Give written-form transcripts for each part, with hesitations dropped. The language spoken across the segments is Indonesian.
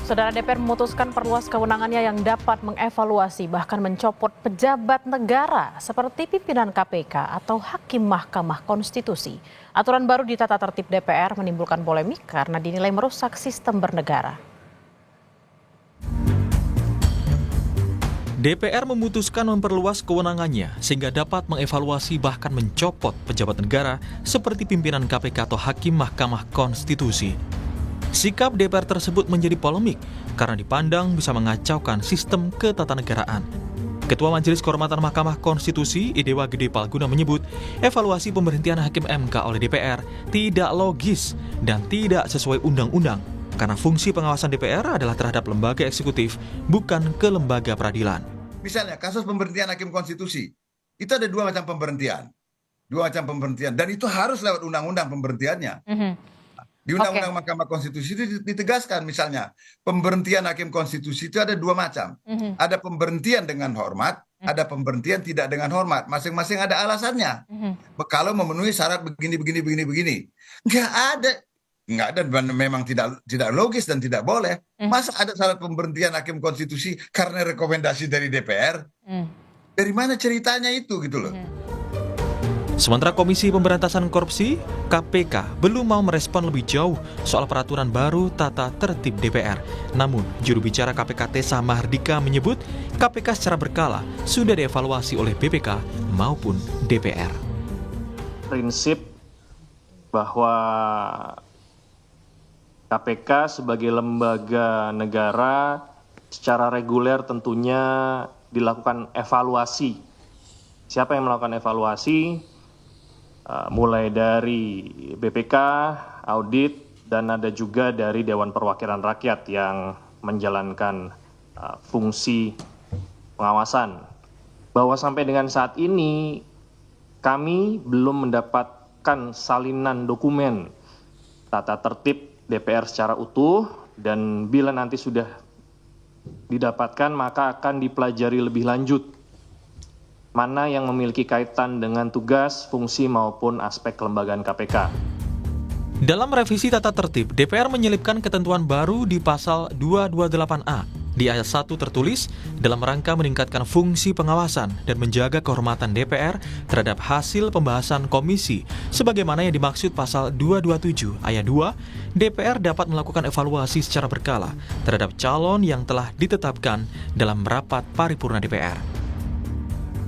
Saudara DPR memutuskan perluas kewenangannya yang dapat mengevaluasi bahkan mencopot pejabat negara seperti pimpinan KPK atau Hakim Mahkamah Konstitusi. Aturan baru di tata tertib DPR menimbulkan polemik karena dinilai merusak sistem bernegara. DPR memutuskan memperluas kewenangannya sehingga dapat mengevaluasi bahkan mencopot pejabat negara seperti pimpinan KPK atau Hakim Mahkamah Konstitusi. Sikap DPR tersebut menjadi polemik karena dipandang bisa mengacaukan sistem ketatanegaraan. Ketua Majelis Kehormatan Mahkamah Konstitusi Idewa Gede Palguna menyebut evaluasi pemberhentian Hakim MK oleh DPR tidak logis dan tidak sesuai undang-undang karena fungsi pengawasan DPR adalah terhadap lembaga eksekutif, bukan ke lembaga peradilan. Misalnya kasus pemberhentian Hakim Konstitusi, itu ada dua macam pemberhentian. Dan itu harus lewat undang-undang pemberhentiannya. Di Undang-Undang Mahkamah Konstitusi itu ditegaskan misalnya pemberhentian Hakim Konstitusi itu ada dua macam. Ada pemberhentian dengan hormat, ada pemberhentian tidak dengan hormat. Masing-masing ada alasannya. Kalau memenuhi syarat begini. Nggak ada, memang tidak logis dan tidak boleh. Masa ada syarat pemberhentian Hakim Konstitusi karena rekomendasi dari DPR? Dari mana ceritanya itu gitu loh? Sementara Komisi Pemberantasan Korupsi (KPK) belum mau merespon lebih jauh soal peraturan baru tata tertib DPR. Namun, juru bicara KPK Tessa Mahardika menyebut KPK secara berkala sudah dievaluasi oleh BPK maupun DPR. Prinsip bahwa KPK sebagai lembaga negara secara reguler tentunya dilakukan evaluasi. Siapa yang melakukan evaluasi? Mulai dari BPK, audit, dan ada juga dari Dewan Perwakilan Rakyat yang menjalankan fungsi pengawasan. Bahwa sampai dengan saat ini kami belum mendapatkan salinan dokumen tata tertib DPR secara utuh, dan bila nanti sudah didapatkan maka akan dipelajari lebih lanjut mana yang memiliki kaitan dengan tugas, fungsi maupun aspek kelembagaan KPK. Dalam revisi tata tertib, DPR menyelipkan ketentuan baru di pasal 228A. Di ayat 1 tertulis, dalam rangka meningkatkan fungsi pengawasan dan menjaga kehormatan DPR terhadap hasil pembahasan komisi, sebagaimana yang dimaksud pasal 227 ayat 2, DPR dapat melakukan evaluasi secara berkala terhadap calon yang telah ditetapkan dalam rapat paripurna DPR.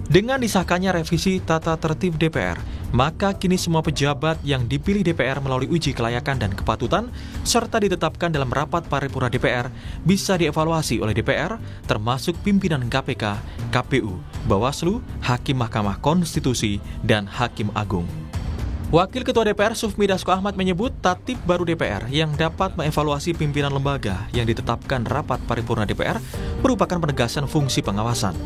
Dengan disahkannya revisi tata tertib DPR, maka kini semua pejabat yang dipilih DPR melalui uji kelayakan dan kepatutan, serta ditetapkan dalam rapat paripurna DPR, bisa dievaluasi oleh DPR, termasuk pimpinan KPK, KPU, Bawaslu, Hakim Mahkamah Konstitusi, dan Hakim Agung. Wakil Ketua DPR Sufmi Dasko Ahmad menyebut tatib baru DPR yang dapat mengevaluasi pimpinan lembaga yang ditetapkan rapat paripurna DPR merupakan penegasan fungsi pengawasan.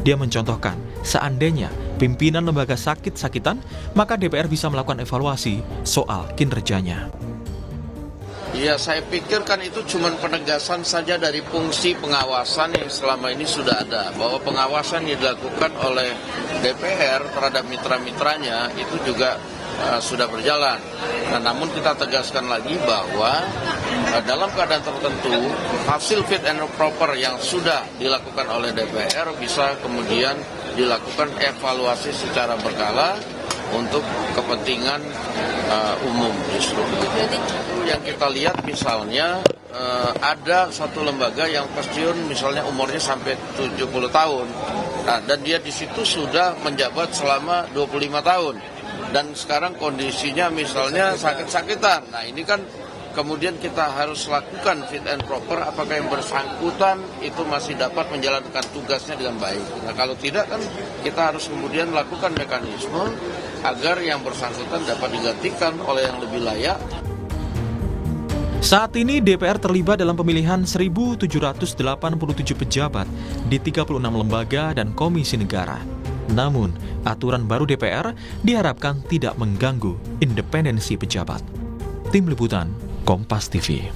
Dia mencontohkan, seandainya pimpinan lembaga sakit-sakitan, maka DPR bisa melakukan evaluasi soal kinerjanya. Ya, saya pikir kan itu cuma penegasan saja dari fungsi pengawasan yang selama ini sudah ada. Bahwa pengawasan yang dilakukan oleh DPR terhadap mitra-mitranya itu juga sudah berjalan. Nah, namun kita tegaskan lagi bahwa dalam keadaan tertentu hasil fit and proper yang sudah dilakukan oleh DPR bisa kemudian dilakukan evaluasi secara berkala untuk kepentingan umum justru. Yang kita lihat misalnya ada satu lembaga yang pensiun misalnya umurnya sampai 70 tahun. Nah, dan dia di situ sudah menjabat selama 25 tahun. Dan sekarang kondisinya misalnya sakit-sakitan. Nah, ini kan kemudian kita harus lakukan fit and proper apakah yang bersangkutan itu masih dapat menjalankan tugasnya dengan baik. Nah, kalau tidak kan kita harus kemudian lakukan mekanisme agar yang bersangkutan dapat digantikan oleh yang lebih layak. Saat ini DPR terlibat dalam pemilihan 1.787 pejabat di 36 lembaga dan komisi negara. Namun, aturan baru DPR diharapkan tidak mengganggu independensi pejabat. Tim Liputan, Kompas TV.